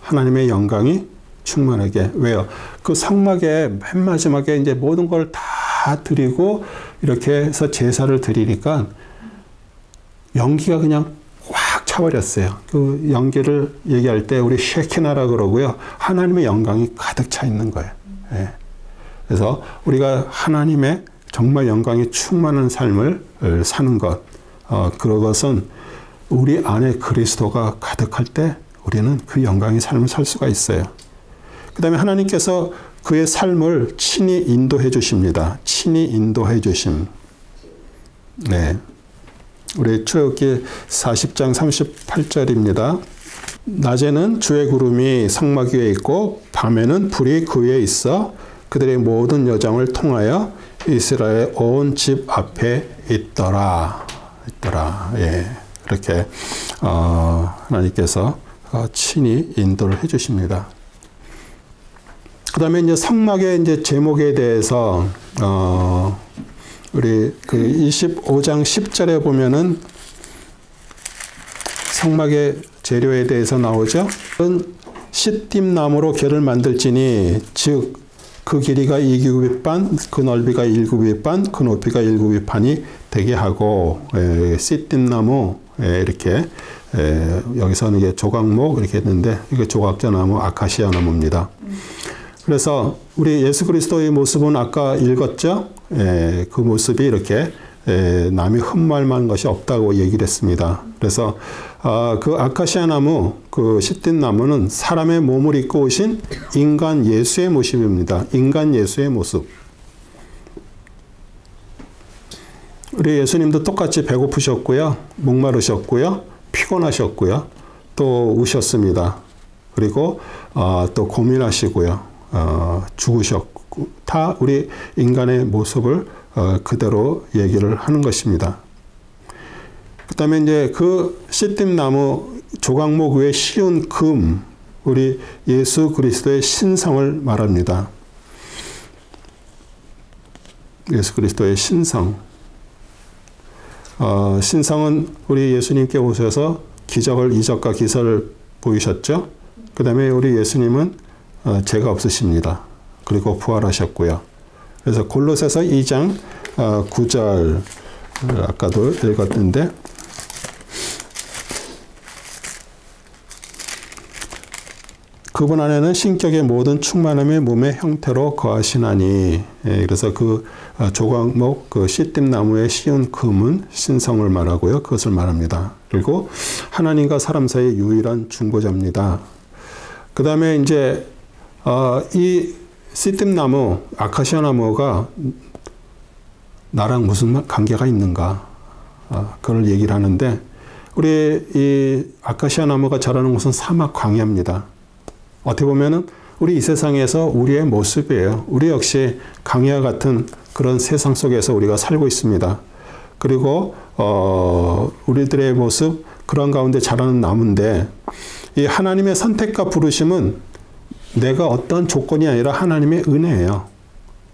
하나님의 영광이 충만하게. 왜요? 그 성막의 맨 마지막에 이제 모든 걸 다 드리고 이렇게 해서 제사를 드리니까 연기가 그냥 꽉 차버렸어요. 그 연기를 얘기할 때 우리 쉐키나라 그러고요. 하나님의 영광이 가득 차 있는 거예요. 예. 그래서 우리가 하나님의 정말 영광이 충만한 삶을 사는 것, 그것은 우리 안에 그리스도가 가득할 때 우리는 그 영광의 삶을 살 수가 있어요. 그 다음에 하나님께서 그의 삶을 친히 인도해 주십니다. 친히 인도해 주심. 네. 우리 출애굽기 40장 38절입니다. 낮에는 주의 구름이 성막 위에 있고 밤에는 불이 그 위에 있어 그들의 모든 여정을 통하여 이스라엘 온 집 앞에 있더라. 예. 그렇게 하나님께서 친히 인도를 해주십니다. 그 다음에 이제 성막의 이제 제목에 대해서, 우리 그 25장 10절에 보면은 성막의 재료에 대해서 나오죠. 시딤나무로 결을 만들지니, 즉, 그 길이가 2규빗반, 그 넓이가 1규빗반, 그 높이가 1규빗반이 되게 하고, 시딤나무, 이렇게, 여기서는 이게 조각목 이렇게 했는데, 이게 조각자나무, 아카시아 나무입니다. 그래서 우리 예수 그리스도의 모습은 아까 읽었죠? 그 모습이 이렇게 남이 흠말만한 것이 없다고 얘기를 했습니다. 그래서 그 아카시아 나무, 그 시딘 나무는 사람의 몸을 입고 오신 인간 예수의 모습입니다. 인간 예수의 모습. 우리 예수님도 똑같이 배고프셨고요, 목마르셨고요, 피곤하셨고요, 또 우셨습니다. 그리고 또 고민하시고요, 죽으셨고, 다 우리 인간의 모습을 그대로 얘기를 하는 것입니다. 그 다음에 이제 그 시딤나무 조각목 위에 씌운 금, 우리 예수 그리스도의 신성을 말합니다. 예수 그리스도의 신성. 신성은 우리 예수님께 오셔서 기적을, 이적과 기사를 보이셨죠. 그 다음에 우리 예수님은 죄가 없으십니다. 그리고 부활하셨고요. 그래서 골로새서 2장 9절, 아까도 읽었는데, 그분 안에는 신격의 모든 충만함의 몸의 형태로 거하시나니. 그래서 그 조각목, 그 시딤나무에 씌운 금은 신성을 말하고요, 그것을 말합니다. 그리고 하나님과 사람 사이의 유일한 중보자입니다. 그 다음에 이제 이 시딤나무, 아카시아 나무가 나랑 무슨 관계가 있는가, 그걸 얘기를 하는데, 우리 이 아카시아 나무가 자라는 곳은 사막 광야입니다. 어떻게 보면은 우리 이 세상에서 우리의 모습이에요. 우리 역시 광야 같은 그런 세상 속에서 우리가 살고 있습니다. 그리고 우리들의 모습, 그런 가운데 자라는 나무인데, 이 하나님의 선택과 부르심은 내가 어떤 조건이 아니라 하나님의 은혜예요.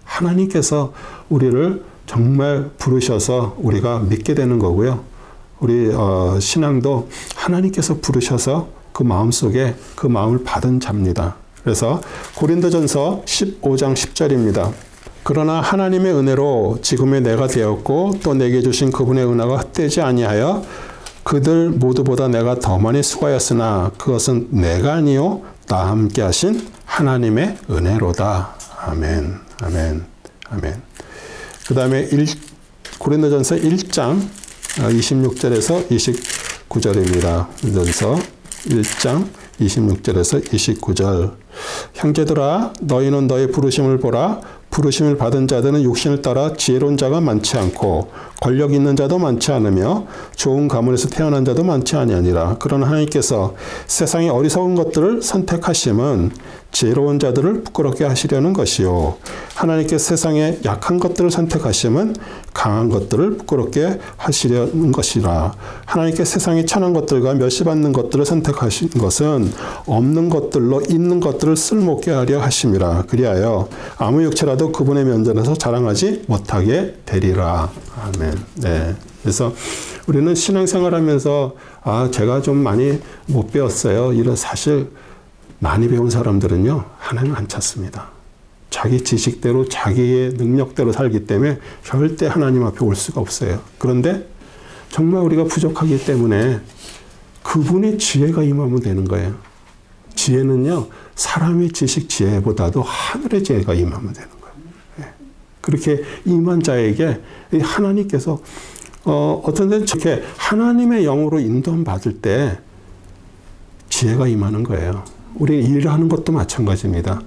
하나님께서 우리를 정말 부르셔서 우리가 믿게 되는 거고요. 우리 신앙도 하나님께서 부르셔서 그 마음속에 그 마음을 받은 자입니다. 그래서 고린도전서 15장 10절입니다. 그러나 하나님의 은혜로 지금의 내가 되었고 또 내게 주신 그분의 은혜가 헛되지 아니하여 그들 모두보다 내가 더 많이 수고하였으나 그것은 내가 아니요 나와 함께 하신 하나님의 은혜로다. 아멘, 아멘, 아멘. 그 다음에 고린도전서 1장 26절에서 29절입니다. 고린도전서 1장 26절에서 29절. 형제들아, 너희는 너희 부르심을 보라. 부르심을 받은 자들은 육신을 따라 지혜로운 자가 많지 않고 권력 있는 자도 많지 않으며 좋은 가문에서 태어난 자도 많지 아니하니라. 그러나 하나님께서 세상의 어리석은 것들을 선택하심은 지혜로운 자들을 부끄럽게 하시려는 것이요, 하나님께 세상의 약한 것들을 선택하심은 강한 것들을 부끄럽게 하시려는 것이라. 하나님께 세상의 천한 것들과 멸시받는 것들을 선택하신 것은 없는 것들로 있는 것들을 쓸모없게 하려 하심이라. 그리하여 아무 육체라도 그분의 면전에서 자랑하지 못하게 되리라. 아멘. 네. 그래서 우리는 신앙생활하면서 제가 좀 많이 못 배웠어요, 이런 사실 많이 배운 사람들은요, 하나님 안 찾습니다. 자기 지식대로 자기의 능력대로 살기 때문에 절대 하나님 앞에 올 수가 없어요. 그런데 정말 우리가 부족하기 때문에 그분의 지혜가 임하면 되는 거예요. 지혜는요, 사람의 지식 지혜보다도 하늘의 지혜가 임하면 되는 거예요. 그렇게 임한 자에게 하나님께서 어떤 데는 저렇게 하나님의 영으로 인도함 받을 때 지혜가 임하는 거예요. 우리 일하는 것도 마찬가지입니다.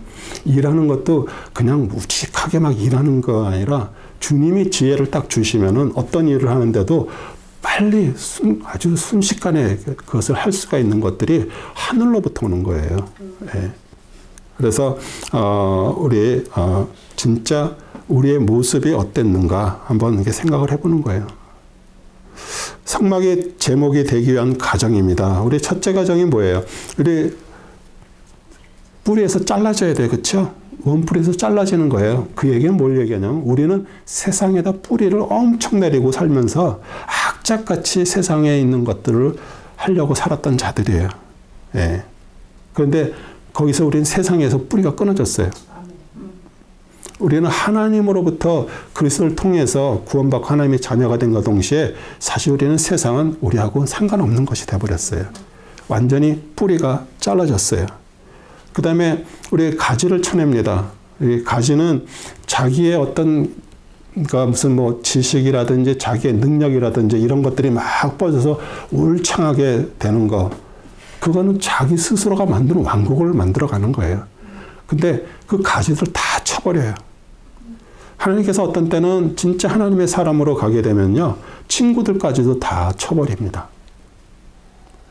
일하는 것도 그냥 무직하게 막 일하는 거 아니라 주님이 지혜를 딱 주시면은 어떤 일을 하는데도 빨리 아주 순식간에 그것을 할 수가 있는 것들이 하늘로부터 오는 거예요. 네. 그래서 우리 진짜 우리의 모습이 어땠는가 한번 이렇게 생각을 해보는 거예요. 성막의 제목이 되기 위한 과정입니다. 우리 첫째 과정이 뭐예요? 우리 뿌리에서 잘라져야 돼요. 그렇죠? 원뿌리에서 잘라지는 거예요. 그 얘기는 뭘 얘기하냐면 우리는 세상에다 뿌리를 엄청 내리고 살면서 악착같이 세상에 있는 것들을 하려고 살았던 자들이에요. 예. 그런데 거기서 우리는 세상에서 뿌리가 끊어졌어요. 우리는 하나님으로부터 그리스도를 통해서 구원받고 하나님의 자녀가 된 것 동시에 사실 우리는 세상은 우리하고는 상관없는 것이 되어버렸어요. 완전히 뿌리가 잘라졌어요. 그 다음에 우리 가지를 쳐냅니다. 이 가지는 자기의 어떤 그러니까 무슨 뭐 지식이라든지 자기의 능력이라든지 이런 것들이 막 뻗어서 울창하게 되는 거. 그거는 자기 스스로가 만드는 왕국을 만들어가는 거예요. 근데 그 가지들 다 쳐버려요. 하나님께서 어떤 때는 진짜 하나님의 사람으로 가게 되면요. 친구들까지도 다 쳐버립니다.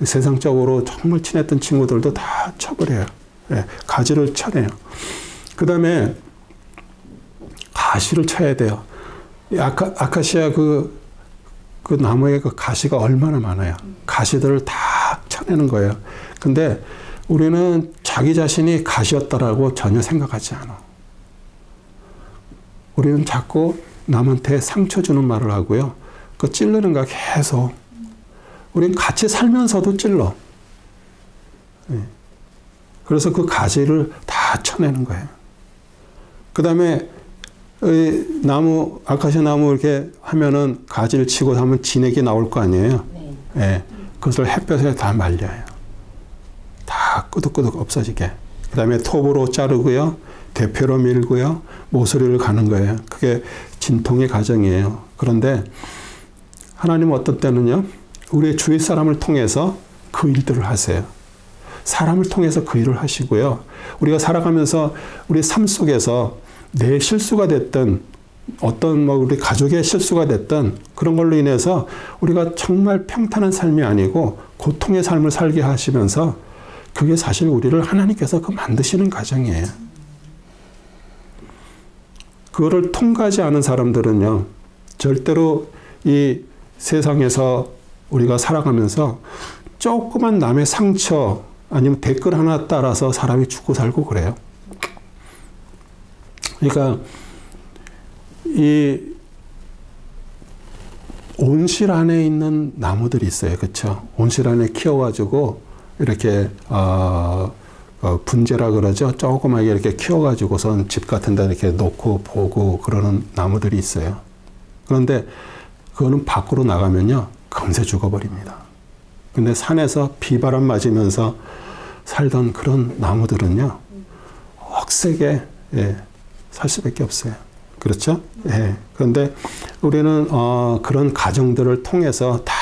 세상적으로 정말 친했던 친구들도 다 쳐버려요. 예, 가지를 쳐내요. 그 다음에 가시를 쳐야 돼요. 아카시아 그 나무의 그 가시가 얼마나 많아요. 가시들을 다 쳐내는 거예요. 근데 우리는 자기 자신이 가시였다라고 전혀 생각하지 않아. 우리는 자꾸 남한테 상처 주는 말을 하고요. 그 찌르는 거 계속. 우리는 같이 살면서도 찔러. 예. 그래서 그 가지를 다 쳐내는 거예요. 그 다음에 나무, 아카시아 나무 이렇게 하면은 가지를 치고 하면 진액이 나올 거 아니에요. 네. 예. 그것을 햇볕에 다 말려요. 다 끄덕끄덕 없어지게. 그 다음에 톱으로 자르고요. 대표로 밀고요. 모서리를 가는 거예요. 그게 진통의 과정이에요. 그런데 하나님은 어떤 때는요. 우리의 주위 사람을 통해서 그 일들을 하세요. 사람을 통해서 그 일을 하시고요. 우리가 살아가면서 우리 삶 속에서 내 실수가 됐든 어떤 뭐 우리 가족의 실수가 됐든 그런 걸로 인해서 우리가 정말 평탄한 삶이 아니고 고통의 삶을 살게 하시면서 그게 사실 우리를 하나님께서 그 만드시는 과정이에요. 그거를 통과하지 않은 사람들은요. 절대로 이 세상에서 우리가 살아가면서 조그만 남의 상처 아니면 댓글 하나 따라서 사람이 죽고 살고 그래요. 그러니까 이 온실 안에 있는 나무들이 있어요. 그렇죠? 온실 안에 키워가지고 이렇게 분재라 그러죠. 조그맣게 이렇게 키워가지고선 집 같은 데 이렇게 놓고 보고 그러는 나무들이 있어요. 그런데 그거는 밖으로 나가면요. 금세 죽어버립니다. 근데 산에서 비바람 맞으면서 살던 그런 나무들은요. 억세게 살 수밖에 없어요. 그렇죠? 예. 그런데 우리는 그런 과정들을 통해서 다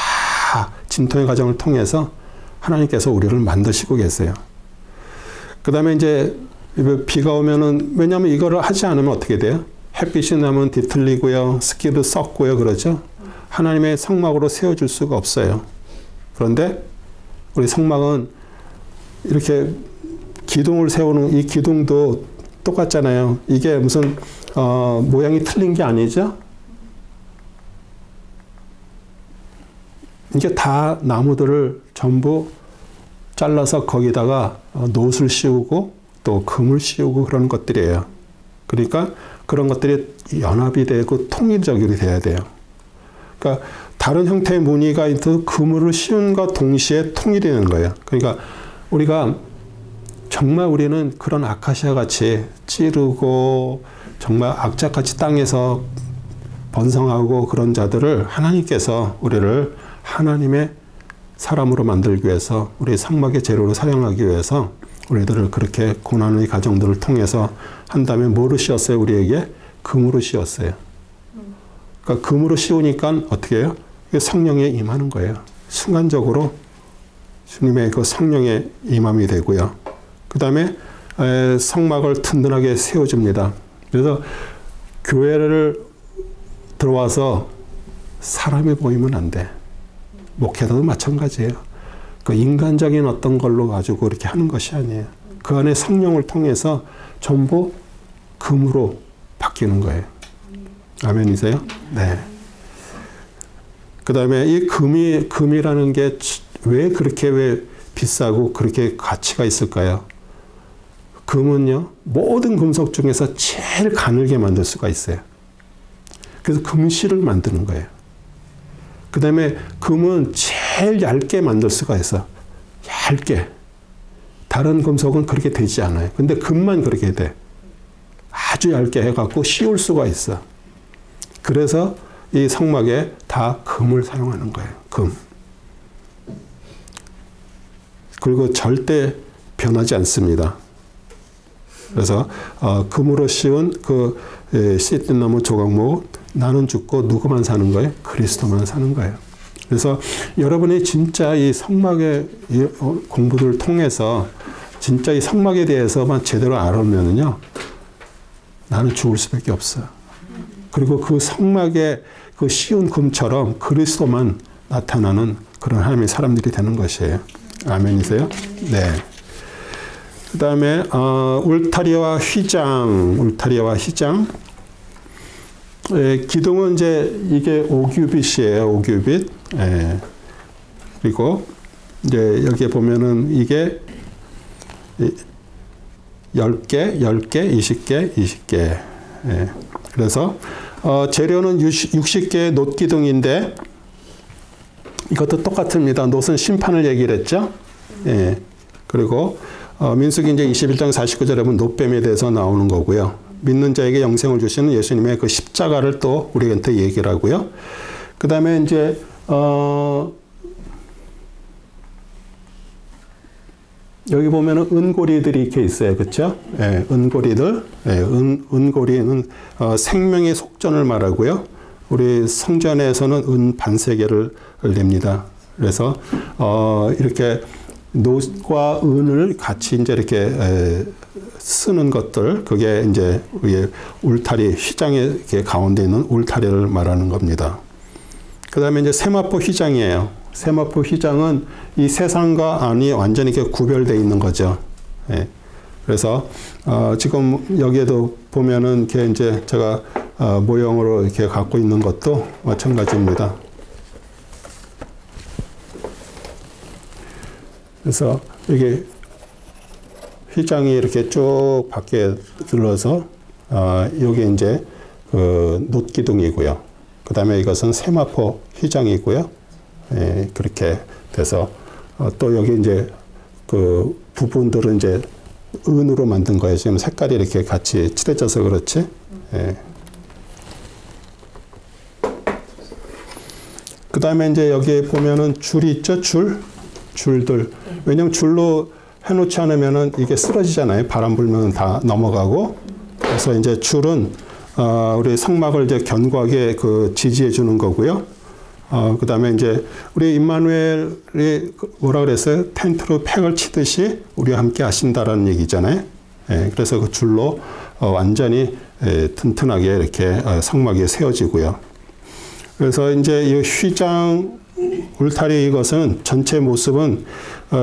진통의 과정을 통해서 하나님께서 우리를 만드시고 계세요. 그 다음에 이제 비가 오면은 왜냐하면 이거를 하지 않으면 어떻게 돼요? 햇빛이 나면 뒤틀리고요. 습기도 썩고요. 그러죠? 하나님의 성막으로 세워줄 수가 없어요. 그런데 우리 성막은 이렇게 기둥을 세우는 이 기둥도 똑같잖아요. 이게 무슨 모양이 틀린 게 아니죠? 이게 다 나무들을 전부 잘라서 거기다가 노을 씌우고 또 금을 씌우고 그런 것들이에요. 그러니까 그런 것들이 연합이 되고 통일적이 돼야 돼요. 그러니까 다른 형태의 무늬가 있어도 그물을 씌운과 동시에 통일이 되는 거예요. 그러니까 우리가 정말 우리는 그런 아카시아 같이 찌르고 정말 악착같이 땅에서 번성하고 그런 자들을 하나님께서 우리를 하나님의 사람으로 만들기 위해서 우리 성막의 재료로 사용하기 위해서 우리들을 그렇게 고난의 과정들을 통해서 한다면 뭐로 씌웠어요? 우리에게 금으로 씌웠어요. 그러니까 금으로 씌우니까 어떻게 해요? 성령에 임하는 거예요. 순간적으로 주님의 그 성령의 임함이 되고요. 그 다음에 성막을 튼튼하게 세워줍니다. 그래서 교회를 들어와서 사람이 보이면 안 돼. 목회자도 마찬가지예요. 그 인간적인 어떤 걸로 가지고 이렇게 하는 것이 아니에요. 그 안에 성령을 통해서 전부 금으로 바뀌는 거예요. 아멘이세요? 네. 그 다음에 이 금이라는 게 왜 그렇게 비싸고 그렇게 가치가 있을까요? 금은요, 모든 금속 중에서 제일 가늘게 만들 수가 있어요. 그래서 금실을 만드는 거예요. 그 다음에 금은 제일 얇게 만들 수가 있어. 얇게. 다른 금속은 그렇게 되지 않아요. 근데 금만 그렇게 돼. 아주 얇게 해갖고 씌울 수가 있어. 그래서 이 성막에 다 금을 사용하는 거예요. 금. 그리고 절대 변하지 않습니다. 그래서 금으로 씌운 그 씨앗나무 조각목, 나는 죽고 누구만 사는 거예요? 그리스도만 사는 거예요. 그래서 여러분이 진짜 이 성막의 공부를 통해서 진짜 이 성막에 대해서만 제대로 알았면요, 나는 죽을 수밖에 없어요. 그리고 그 성막의 그 씌운 금처럼 그리스도만 나타나는 그런 하나님의 사람들이 되는 것이에요. 아멘이세요? 네. 그 다음에 울타리와 휘장. 기둥은 이제 이게 5규빗이에요. 5규빗. 예. 그리고 이제 여기에 보면은 이게 10개, 20개. 예. 그래서 재료는 60개의 놋기둥인데 이것도 똑같습니다. 놋은 심판을 얘기를 했죠. 예. 그리고 민수기 이제 21장 49절에 보면 놋뱀에 대해서 나오는 거고요. 믿는 자에게 영생을 주시는 예수님의 그 십자가를 또 우리한테 얘기를 하고요. 그 다음에 이제 여기 보면은 은고리들이 이렇게 있어요. 그렇죠? 예, 은고리들. 예, 은고리는 생명의 속전을 말하고요. 우리 성전에서는 은 반세개를 냅니다. 그래서 이렇게 놋과 은을 같이 이제 이렇게 쓰는 것들, 그게 이제 우리 울타리, 휘장의 가운데 있는 울타리를 말하는 겁니다. 그 다음에 이제 세마포 휘장이에요. 세마포 휘장은 이 세상과 안이 완전히 이렇게 구별되어 있는 거죠. 예. 그래서 지금 여기에도 보면은 이렇게 이제 제가 모형으로 이렇게 갖고 있는 것도 마찬가지입니다. 그래서 이게 휘장이 이렇게 쭉 밖에 들러서 여기 이제 그 놋기둥이고요. 그 다음에 이것은 세마포 휘장이고요. 예, 그렇게 돼서 또 여기 이제 그 부분들은 이제 은으로 만든 거예요. 지금 색깔이 이렇게 같이 칠해져서 그렇지. 예. 그 다음에 이제 여기에 보면은 줄이 있죠. 줄들. 왜냐면 줄로 해놓지 않으면은 이게 쓰러지잖아요. 바람 불면 다 넘어가고. 그래서 이제 줄은 우리 성막을 이제 견고하게 그 지지해 주는 거고요. 그 다음에 이제 우리 임마누엘이 뭐라 그랬어요? 텐트로 팩을 치듯이 우리와 함께 하신다라는 얘기잖아요. 예, 그래서 그 줄로 완전히 튼튼하게 이렇게 성막이 세워지고요. 그래서 이제 이 휘장 울타리 이것은 전체 모습은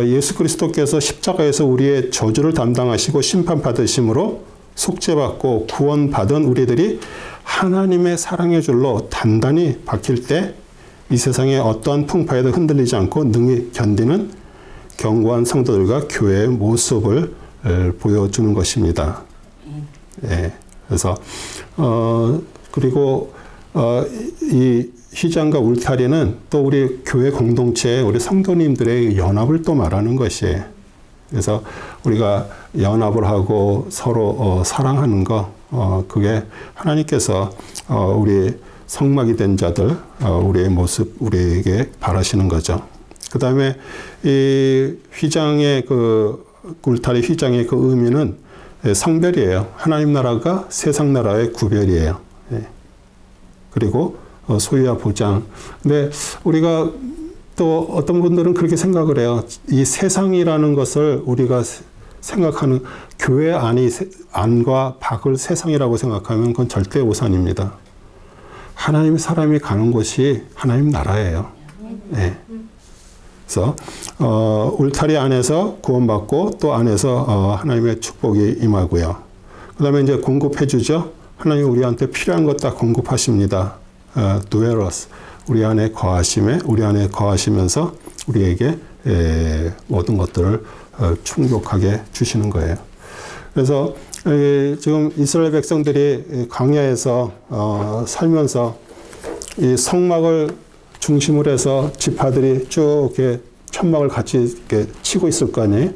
예수 그리스도께서 십자가에서 우리의 저주를 담당하시고 심판받으심으로 속죄받고 구원받은 우리들이 하나님의 사랑의 줄로 단단히 박힐 때 이 세상의 어떠한 풍파에도 흔들리지 않고 능히 견디는 견고한 성도들과 교회의 모습을 보여주는 것입니다. 예, 그래서 그리고 이 휘장과 울타리는 또 우리 교회 공동체, 우리 성도님들의 연합을 또 말하는 것이에요. 그래서 우리가 연합을 하고 서로 사랑하는 거, 그게 하나님께서 우리 성막이 된 자들, 우리의 모습, 우리에게 바라시는 거죠. 그 다음에 이 휘장의 그 울타리 휘장의 그 의미는 성별이에요. 하나님 나라가 세상 나라의 구별이에요. 예. 그리고 소유와 보장. 근데 우리가 또 어떤 분들은 그렇게 생각을 해요. 이 세상이라는 것을 우리가 생각하는 교회 안과 밖을 세상이라고 생각하면 그건 절대 오산입니다. 하나님의 사람이 가는 곳이 하나님 나라예요. 네. 그래서 울타리 안에서 구원받고 또 안에서 하나님의 축복이 임하고요. 그 다음에 이제 공급해 주죠. 하나님 우리한테 필요한 것 다 공급하십니다. 두에로스. 우리 안에 거하심에 우리 안에 거하시면서 우리에게 모든 것들을 충족하게 주시는 거예요. 그래서 지금 이스라엘 백성들이 광야에서 살면서 이 성막을 중심으로 해서 지파들이 쭉 이렇게 천막을 같이 이렇게 치고 있을 거 아니에요.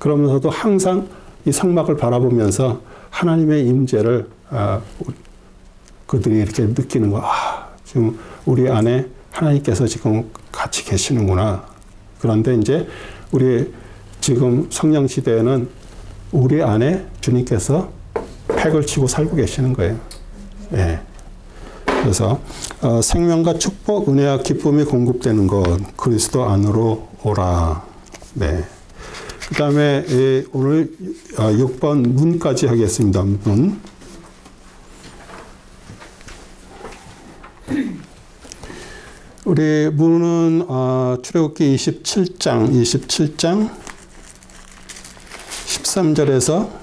그러면서도 항상 이 성막을 바라보면서 하나님의 임재를 그들이 이렇게 느끼는 거. 지금 우리 안에 하나님께서 지금 같이 계시는구나. 그런데 이제 우리 지금 성령 시대에는 우리 안에 주님께서 팩을 치고 살고 계시는 거예요. 예. 그래서 생명과 축복, 은혜와 기쁨이 공급되는 것, 그리스도 안으로 오라. 네. 그 다음에 오늘 6번 문까지 하겠습니다. 문. 우리 문은 출애굽기 27장 13절에서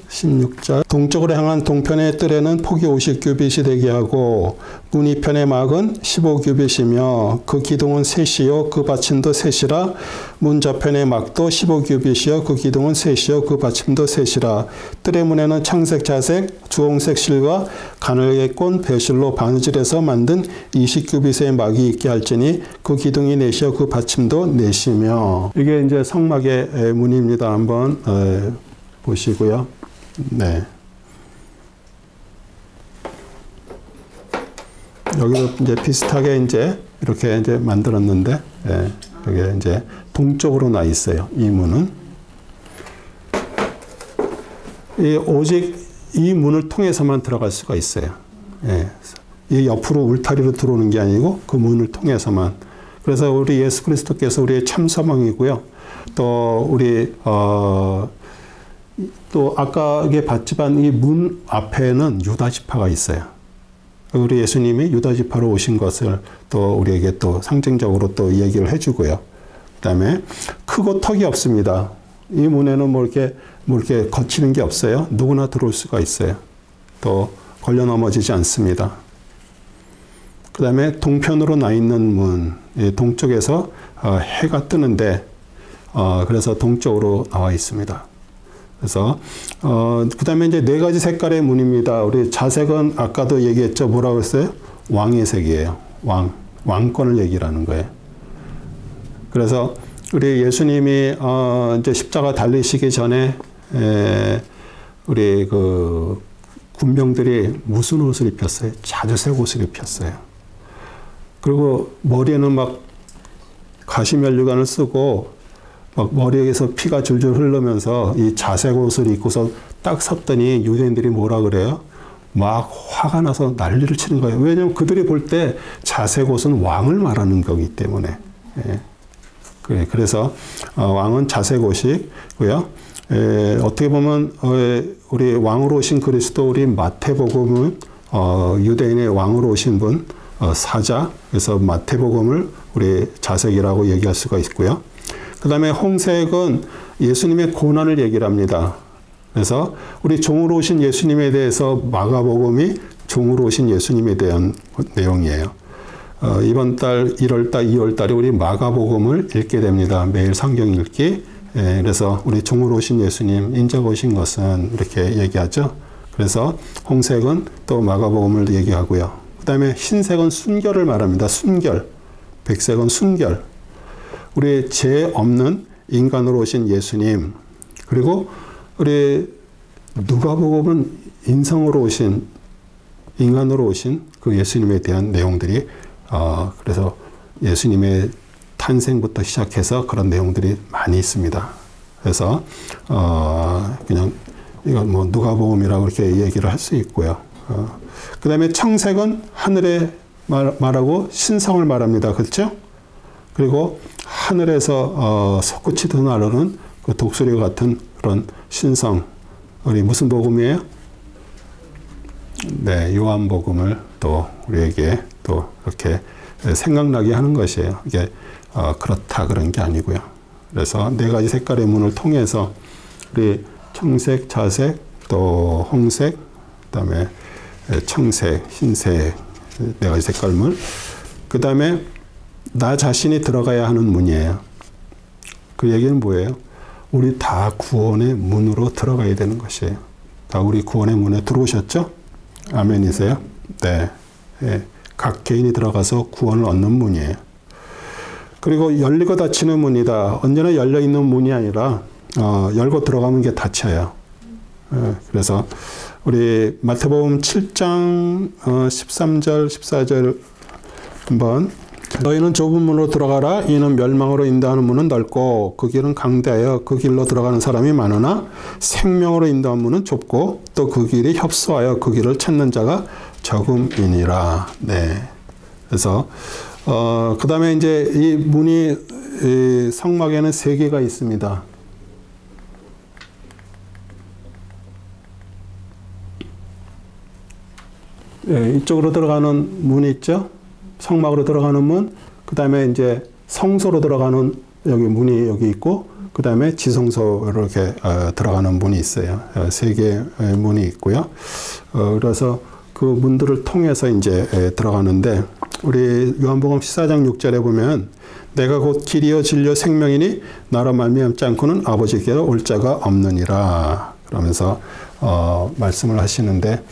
16절. 동쪽으로 향한 동편의 뜰에는 폭이 50규빗이 되게 하고 문 이편의 막은 15규빗이며 그 기둥은 셋이요 그 받침도 셋이라. 문 저편의 막도 15규빗이요 그 기둥은 셋이요 그 받침도 셋이라. 뜰의 문에는 청색, 자색, 주홍색 실과 가늘게 꼰 배실로 바느질해서 만든 20규빗의 막이 있게 할지니 그 기둥이 넷이요 그 받침도 넷이며. 이게 이제 성막의 문입니다. 한번 보시고요. 네. 여기도 이제 비슷하게 이제 이렇게 이제 만들었는데, 여기 이제 동쪽으로 나 있어요. 이 문은. 오직 이 문을 통해서만 들어갈 수가 있어요. 이 옆으로 울타리로 들어오는 게 아니고 그 문을 통해서만. 그래서 우리 예수 그리스도께서 우리의 참소망이고요. 또 우리 또 아까 이게 봤지만 이 문 앞에는 유다 지파가 있어요. 우리 예수님이 유다 지파로 오신 것을 또 우리에게 또 상징적으로 또 얘기를 해주고요. 그다음에 크고 턱이 없습니다. 이 문에는 뭐 이렇게 거치는 게 없어요. 누구나 들어올 수가 있어요. 또 걸려 넘어지지 않습니다. 그다음에 동편으로 나 있는 문, 동쪽에서 해가 뜨는데 그래서 동쪽으로 나와 있습니다. 그래서 그 다음에 이제 4가지 색깔의 문입니다. 우리 자색은 아까도 얘기했죠. 뭐라고 했어요? 왕의 색이에요. 왕권을 얘기를 하는 거예요. 그래서 우리 예수님이 이제 십자가 달리시기 전에 우리 그 군병들이 무슨 옷을 입혔어요? 자주색 옷을 입혔어요. 그리고 머리에는 막 가시면류관을 쓰고 막 머리에서 피가 줄줄 흐르면서 이 자색 옷을 입고서 딱 섰더니 유대인들이 뭐라 그래요? 막 화가 나서 난리를 치는 거예요. 왜냐하면 그들이 볼 때 자색 옷은 왕을 말하는 거기 때문에. 그래서 왕은 자색 옷이고요. 어떻게 보면 우리 왕으로 오신 그리스도, 우리 마태복음은 유대인의 왕으로 오신 분 사자. 그래서 마태복음을 우리 자색이라고 얘기할 수가 있고요. 그 다음에 홍색은 예수님의 고난을 얘기를 합니다. 그래서 우리 종으로 오신 예수님에 대해서 마가복음이 종으로 오신 예수님에 대한 내용이에요. 이번 달 1월 달, 2월 달에 우리 마가복음을 읽게 됩니다. 매일 성경 읽기. 그래서 우리 종으로 오신 예수님, 인자가 오신 것은 이렇게 얘기하죠. 그래서 홍색은 또 마가복음을 얘기하고요. 그 다음에 흰색은 순결을 말합니다. 순결. 백색은 순결. 우리 죄 없는 인간으로 오신 예수님, 그리고 우리 누가복음은 인성으로 오신, 인간으로 오신 그 예수님에 대한 내용들이 그래서 예수님의 탄생부터 시작해서 그런 내용들이 많이 있습니다. 그래서 그냥 이건 뭐 누가복음이라고 이렇게 얘기를 할 수 있고요. 그 다음에 청색은 하늘에 말하고 신성을 말합니다. 그렇죠? 그리고 하늘에서 솟구치듯 나르는 그 독수리 같은 그런 신성. 우리 무슨 복음이에요? 네, 요한복음을 또 우리에게 또 이렇게 생각나게 하는 것이에요. 이게 그렇다 그런 게 아니고요. 그래서 4가지 색깔의 문을 통해서 우리 청색, 자색, 또 홍색, 그다음에 청색, 흰색, 네 가지 색깔물. 그다음에 나 자신이 들어가야 하는 문이에요. 그 얘기는 뭐예요? 우리 다 구원의 문으로 들어가야 되는 것이에요. 다 우리 구원의 문에 들어오셨죠? 아멘이세요? 네. 예. 각 개인이 들어가서 구원을 얻는 문이에요. 그리고 열리고 닫히는 문이다. 언제나 열려 있는 문이 아니라 열고 들어가면 이게 닫혀요. 예. 그래서 우리 마태복음 7장 13절, 14절 한번 너희는 좁은 문으로 들어가라. 이는 멸망으로 인도하는 문은 넓고 그 길은 강대하여 그 길로 들어가는 사람이 많으나 생명으로 인도하는 문은 좁고 또 그 길이 협소하여 그 길을 찾는 자가 적음이니라. 네. 그래서 그 다음에 이제 이 문이 이 성막에는 3개가 있습니다. 네, 이쪽으로 들어가는 문이 있죠. 성막으로 들어가는 문, 그 다음에 이제 성소로 들어가는 여기 문이 여기 있고, 그 다음에 지성소로 이렇게 들어가는 문이 있어요. 3개의 문이 있고요. 그래서 그 문들을 통해서 이제 들어가는데, 우리 요한복음 14장 6절에 보면 내가 곧 길이요 진리요 생명이니 나로 말미암지 않고는 아버지께로 올 자가 없느니라. 그러면서 말씀을 하시는데,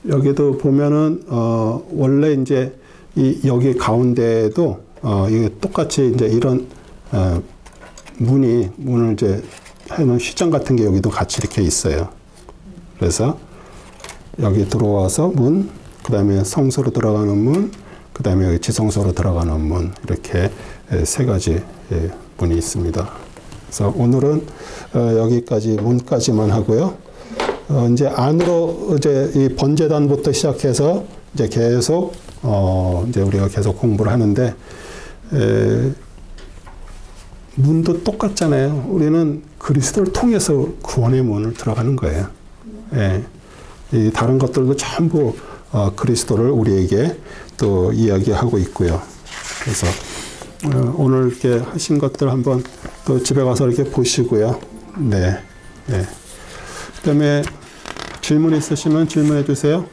여기도 보면은 원래 이제 여기 가운데에도 이게 똑같이 이제 이런 문을 이제 해놓은 휘장 같은 게 여기도 같이 이렇게 있어요. 그래서 여기 들어와서 문, 그 다음에 성소로 들어가는 문, 그 다음에 여기 지성소로 들어가는 문, 이렇게 3가지 문이 있습니다. 그래서 오늘은 여기까지 문까지만 하고요. 이제 안으로 이제 이 번제단부터 시작해서 이제 계속 이제 우리가 계속 공부를 하는데 문도 똑같잖아요. 우리는 그리스도를 통해서 구원의 문을 들어가는 거예요. 예. 이 다른 것들도 전부 그리스도를 우리에게 또 이야기하고 있고요. 그래서 오늘 이렇게 하신 것들 한번 또 집에 가서 이렇게 보시고요. 네. 네. 그다음에 질문 있으시면 질문해 주세요.